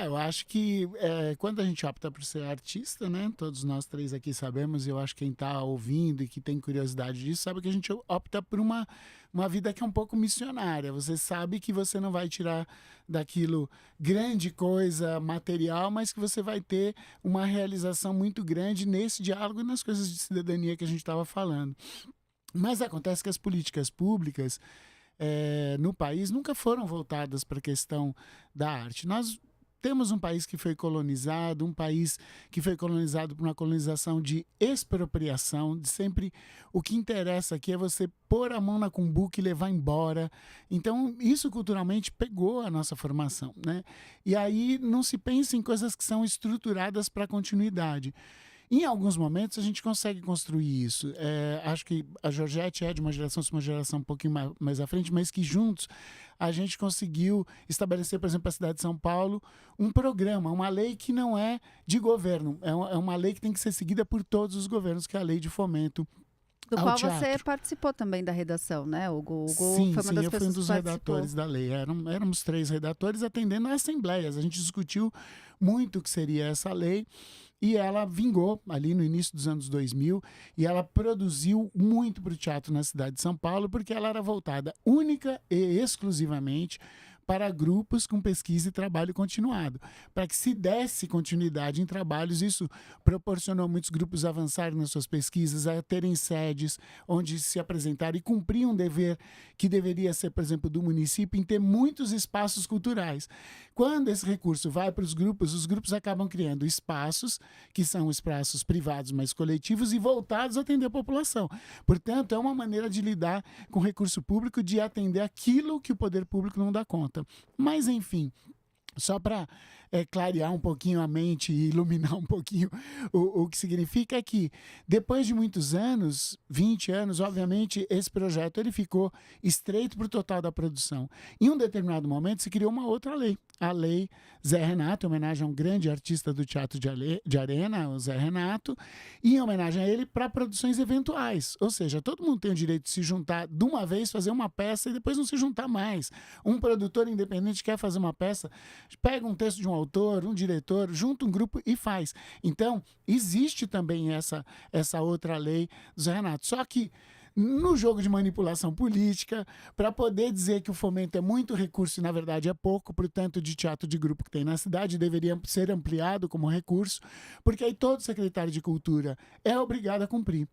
Eu acho que quando a gente opta por ser artista, né? Todos nós três aqui sabemos, e eu acho que quem está ouvindo e que tem curiosidade disso, sabe que a gente opta por uma vida que é um pouco missionária. Você sabe que você não vai tirar daquilo grande coisa material, mas que você vai ter uma realização muito grande nesse diálogo e nas coisas de cidadania que a gente estava falando. Mas acontece que as políticas públicas no país nunca foram voltadas para a questão da arte. Nós temos um país que foi colonizado, um país que foi colonizado por uma colonização de expropriação, de sempre o que interessa aqui é você pôr a mão na cumbuca e levar embora. Então, isso culturalmente pegou a nossa formação, né? E aí não se pensa em coisas que são estruturadas para continuidade. Em alguns momentos a gente consegue construir isso. Acho que a Georgette é de uma geração um pouquinho mais à frente, mas que juntos a gente conseguiu estabelecer, por exemplo, a cidade de São Paulo, um programa, uma lei que não é de governo, é uma lei que tem que ser seguida por todos os governos, que é a lei de fomento Do ao qual teatro. você participou também da redação, né, Hugo? Sim, foi uma das eu fui um pessoas dos que participou. redatores da lei. Éramos 3 redatores atendendo a assembleias. A gente discutiu muito o que seria essa lei e ela vingou ali no início dos anos 2000 e ela produziu muito para o teatro na cidade de São Paulo porque ela era voltada única e exclusivamente para grupos com pesquisa e trabalho continuado. Para que se desse continuidade em trabalhos, isso proporcionou muitos grupos avançarem nas suas pesquisas, a terem sedes onde se apresentaram e cumprir um dever que deveria ser, por exemplo, do município, em ter muitos espaços culturais. Quando esse recurso vai para os grupos acabam criando espaços, que são espaços privados, mas coletivos, e voltados a atender a população. Portanto, é uma maneira de lidar com recurso público, de atender aquilo que o poder público não dá conta. Mas, enfim, só para clarear um pouquinho a mente e iluminar um pouquinho o que significa é que, depois de muitos anos, 20 anos, obviamente, esse projeto ele ficou estreito para o total da produção. Em um determinado momento, se criou uma outra lei, a Lei Zé Renato, em homenagem a um grande artista do teatro de arena, o Zé Renato, e em homenagem a ele para produções eventuais. Ou seja, todo mundo tem o direito de se juntar de uma vez, fazer uma peça e depois não se juntar mais. Um produtor independente quer fazer uma peça, pega um texto de um autor, um diretor, junta um grupo e faz. Então, existe também essa outra lei do Zé Renato. Só que no jogo de manipulação política, para poder dizer que o fomento é muito recurso e na verdade é pouco, para o tanto de teatro de grupo que tem na cidade, deveria ser ampliado como recurso, porque aí todo secretário de cultura é obrigado a cumprir.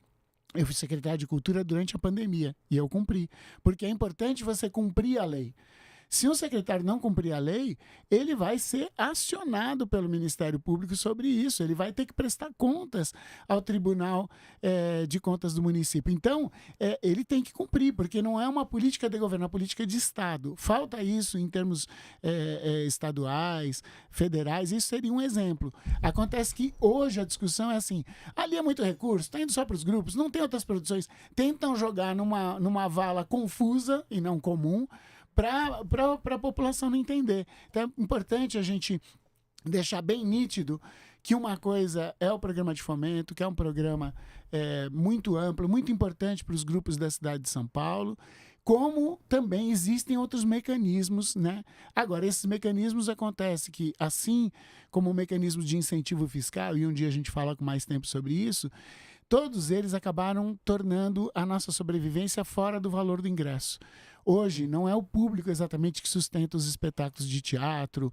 Eu fui secretário de cultura durante a pandemia e eu cumpri, porque é importante você cumprir a lei. Se um secretário não cumprir a lei, ele vai ser acionado pelo Ministério Público sobre isso. Ele vai ter que prestar contas ao Tribunal de Contas do município. Então, ele tem que cumprir, porque não é uma política de governo, é uma política de Estado. Falta isso em termos estaduais, federais, isso seria um exemplo. Acontece que hoje a discussão é assim, ali é muito recurso, está indo só para os grupos, não tem outras produções. Tentam jogar numa vala confusa e não comum, para a população não entender. Então é importante a gente deixar bem nítido que uma coisa é o programa de fomento, que é um programa muito amplo, muito importante para os grupos da cidade de São Paulo, como também existem outros mecanismos, né? Agora, esses mecanismos acontece que, assim como o mecanismo de incentivo fiscal, e um dia a gente fala com mais tempo sobre isso, todos eles acabaram tornando a nossa sobrevivência fora do valor do ingresso. Hoje, não é o público exatamente que sustenta os espetáculos de teatro,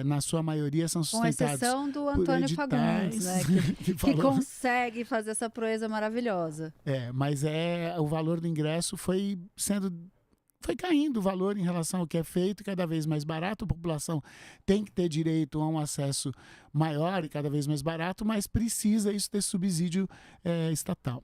na sua maioria são sustentados com exceção do por Antônio editais, Fagundes, né, que falou. consegue fazer essa proeza maravilhosa. Mas o valor do ingresso foi caindo o valor em relação ao que é feito, cada vez mais barato, a população tem que ter direito a um acesso maior e cada vez mais barato, mas precisa isso ter subsídio estatal.